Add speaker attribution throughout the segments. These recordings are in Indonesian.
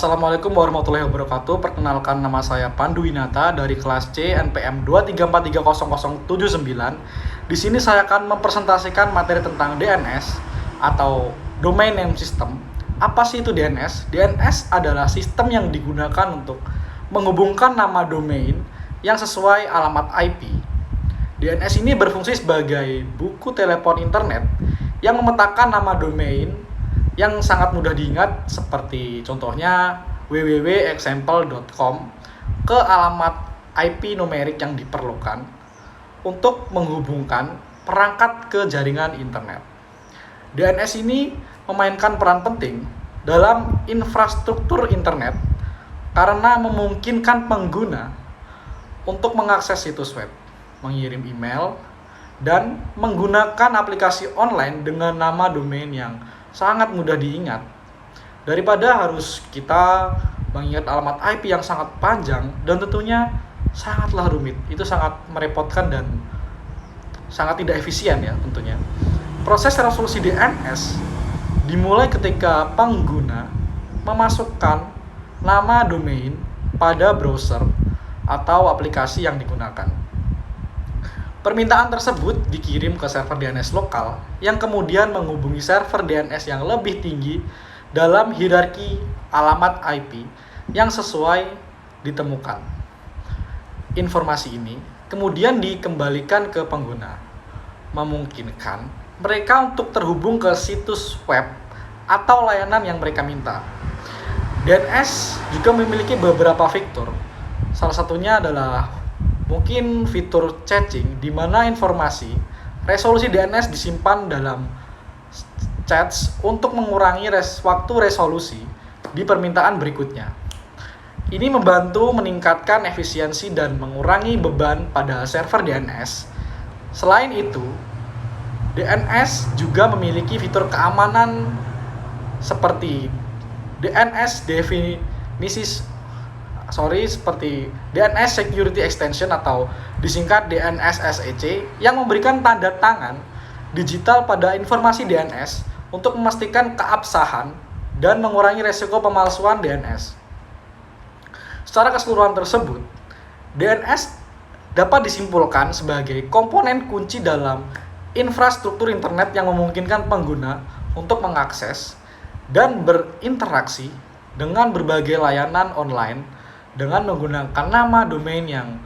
Speaker 1: Assalamualaikum warahmatullahi wabarakatuh. Perkenalkan, nama saya Pandu Winata dari kelas C NPM 234300079. Di sini saya akan mempresentasikan materi tentang DNS atau Domain Name System. Apa sih itu DNS? DNS adalah sistem yang digunakan untuk menghubungkan nama domain yang sesuai alamat IP. DNS ini berfungsi sebagai buku telepon internet yang memetakan nama domain yang sangat mudah diingat, seperti contohnya www.example.com ke alamat IP numerik yang diperlukan untuk menghubungkan perangkat ke jaringan internet. DNS ini memainkan peran penting dalam infrastruktur internet karena memungkinkan pengguna untuk mengakses situs web, mengirim email, dan menggunakan aplikasi online dengan nama domain yang sangat mudah diingat, daripada harus kita mengingat alamat IP yang sangat panjang dan tentunya sangatlah rumit. Itu sangat merepotkan dan sangat tidak efisien ya tentunya. Proses resolusi DNS dimulai ketika pengguna memasukkan nama domain pada browser atau aplikasi yang digunakan. Permintaan tersebut dikirim ke server DNS lokal yang kemudian menghubungi server DNS yang lebih tinggi dalam hierarki alamat IP yang sesuai ditemukan. Informasi ini kemudian dikembalikan ke pengguna, memungkinkan mereka untuk terhubung ke situs web atau layanan yang mereka minta. DNS juga memiliki beberapa fitur. Salah satunya adalah mungkin fitur caching, di mana informasi resolusi DNS disimpan dalam chats untuk mengurangi waktu resolusi di permintaan berikutnya. Ini membantu meningkatkan efisiensi dan mengurangi beban pada server DNS. Selain itu, DNS juga memiliki fitur keamanan seperti seperti DNS Security Extension atau disingkat DNS SEC, yang memberikan tanda tangan digital pada informasi DNS untuk memastikan keabsahan dan mengurangi resiko pemalsuan DNS. Secara keseluruhan tersebut, DNS dapat disimpulkan sebagai komponen kunci dalam infrastruktur internet yang memungkinkan pengguna untuk mengakses dan berinteraksi dengan berbagai layanan online dengan menggunakan nama domain yang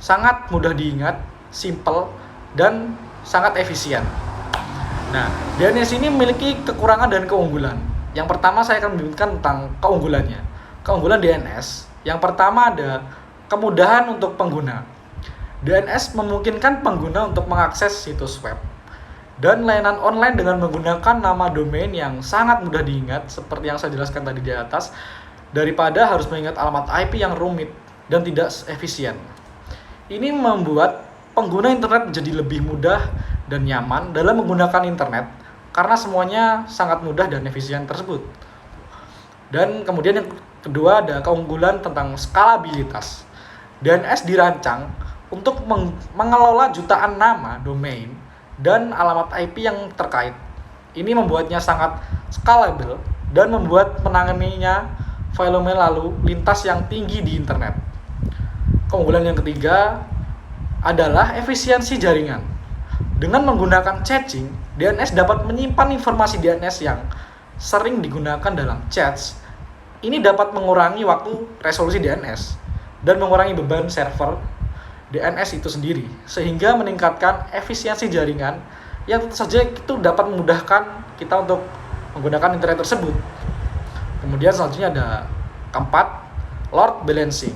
Speaker 1: sangat mudah diingat, simple, dan sangat efisien. Nah, DNS ini memiliki kekurangan dan keunggulan. Yang pertama, saya akan membicarakan tentang keunggulannya. Keunggulan DNS, yang pertama ada kemudahan untuk pengguna. DNS memungkinkan pengguna untuk mengakses situs web dan layanan online dengan menggunakan nama domain yang sangat mudah diingat, seperti yang saya jelaskan tadi di atas, daripada harus mengingat alamat IP yang rumit dan tidak efisien. Ini membuat pengguna internet menjadi lebih mudah dan nyaman dalam menggunakan internet karena semuanya sangat mudah dan efisien tersebut. Dan kemudian yang kedua ada keunggulan tentang skalabilitas. DNS dirancang untuk mengelola jutaan nama domain dan alamat IP yang terkait. Ini membuatnya sangat scalable dan membuat menanganinya volume lalu lintas yang tinggi di internet. Keunggulan yang ketiga adalah efisiensi jaringan. Dengan menggunakan caching, DNS dapat menyimpan informasi DNS yang sering digunakan dalam chats. Ini dapat mengurangi waktu resolusi DNS dan mengurangi beban server DNS itu sendiri, sehingga meningkatkan efisiensi jaringan yang tentu saja itu dapat memudahkan kita untuk menggunakan internet tersebut. Kemudian selanjutnya ada keempat, load balancing.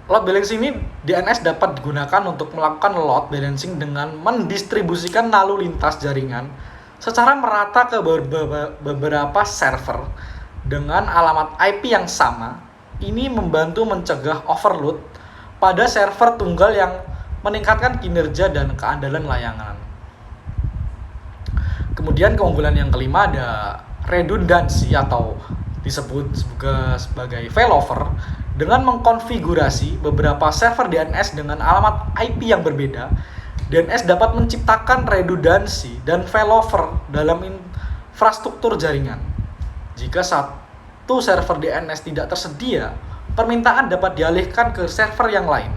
Speaker 1: Load balancing ini DNS dapat digunakan untuk melakukan load balancing dengan mendistribusikan lalu lintas jaringan secara merata ke beberapa server dengan alamat IP yang sama. Ini membantu mencegah overload pada server tunggal yang meningkatkan kinerja dan keandalan layanan. Kemudian keunggulan yang kelima ada redundancy atau disebut sebagai failover. Dengan mengkonfigurasi beberapa server DNS dengan alamat IP yang berbeda, DNS dapat menciptakan redundancy dan failover dalam infrastruktur jaringan. Jika satu server DNS tidak tersedia, permintaan dapat dialihkan ke server yang lain,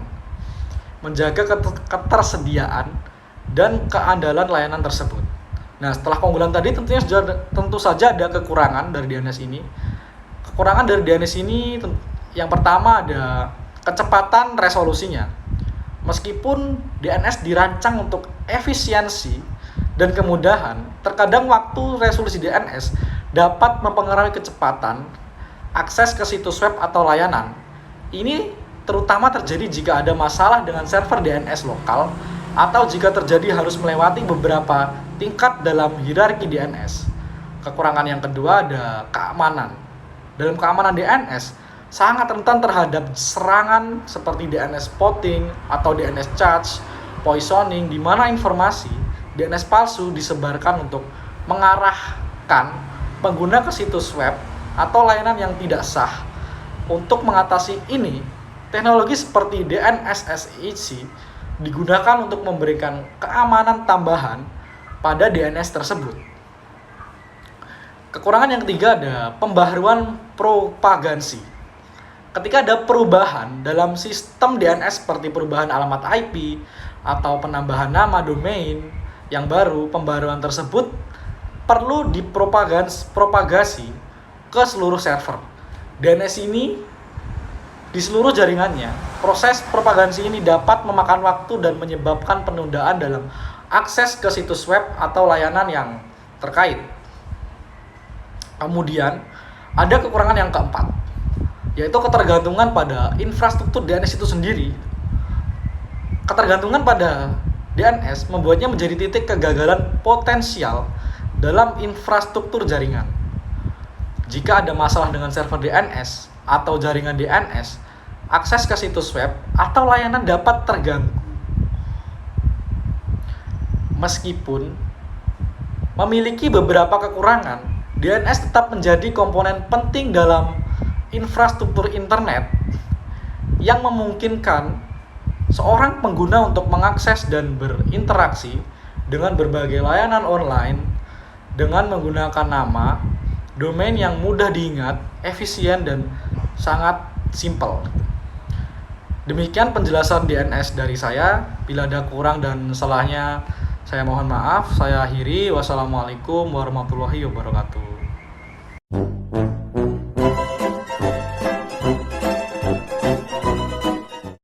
Speaker 1: menjaga ketersediaan dan keandalan layanan tersebut. Nah, setelah keunggulan tadi tentu saja ada kekurangan dari DNS ini. Kekurangan dari DNS ini yang pertama ada kecepatan resolusinya. Meskipun DNS dirancang untuk efisiensi dan kemudahan, terkadang waktu resolusi DNS dapat mempengaruhi kecepatan akses ke situs web atau layanan. Ini terutama terjadi jika ada masalah dengan server DNS lokal atau jika terjadi harus melewati beberapa tingkat dalam hierarki DNS. Kekurangan yang kedua ada keamanan. Dalam keamanan DNS, sangat rentan terhadap serangan seperti DNS spotting atau DNS charge, poisoning, di mana informasi DNS palsu disebarkan untuk mengarahkan pengguna ke situs web atau layanan yang tidak sah. Untuk mengatasi ini, teknologi seperti DNS SSID digunakan untuk memberikan keamanan tambahan pada DNS tersebut. Kekurangan yang ketiga ada pembaharuan propagasi. Ketika ada perubahan dalam sistem DNS seperti perubahan alamat IP atau penambahan nama domain yang baru, pembaruan tersebut perlu dipropagasi ke seluruh server. DNS ini di seluruh jaringannya. Proses propagasi ini dapat memakan waktu dan menyebabkan penundaan dalam akses ke situs web atau layanan yang terkait. Kemudian, ada kekurangan yang keempat, yaitu ketergantungan pada infrastruktur DNS itu sendiri. Ketergantungan pada DNS membuatnya menjadi titik kegagalan potensial dalam infrastruktur jaringan. Jika ada masalah dengan server DNS atau jaringan DNS, akses ke situs web atau layanan dapat terganggu. Meskipun memiliki beberapa kekurangan, DNS tetap menjadi komponen penting dalam infrastruktur internet yang memungkinkan seorang pengguna untuk mengakses dan berinteraksi dengan berbagai layanan online dengan menggunakan nama, domain yang mudah diingat, efisien, dan sangat simpel. Demikian penjelasan DNS dari saya. Bila ada kurang dan salahnya, saya mohon maaf. Saya akhiri. Wassalamualaikum warahmatullahi wabarakatuh.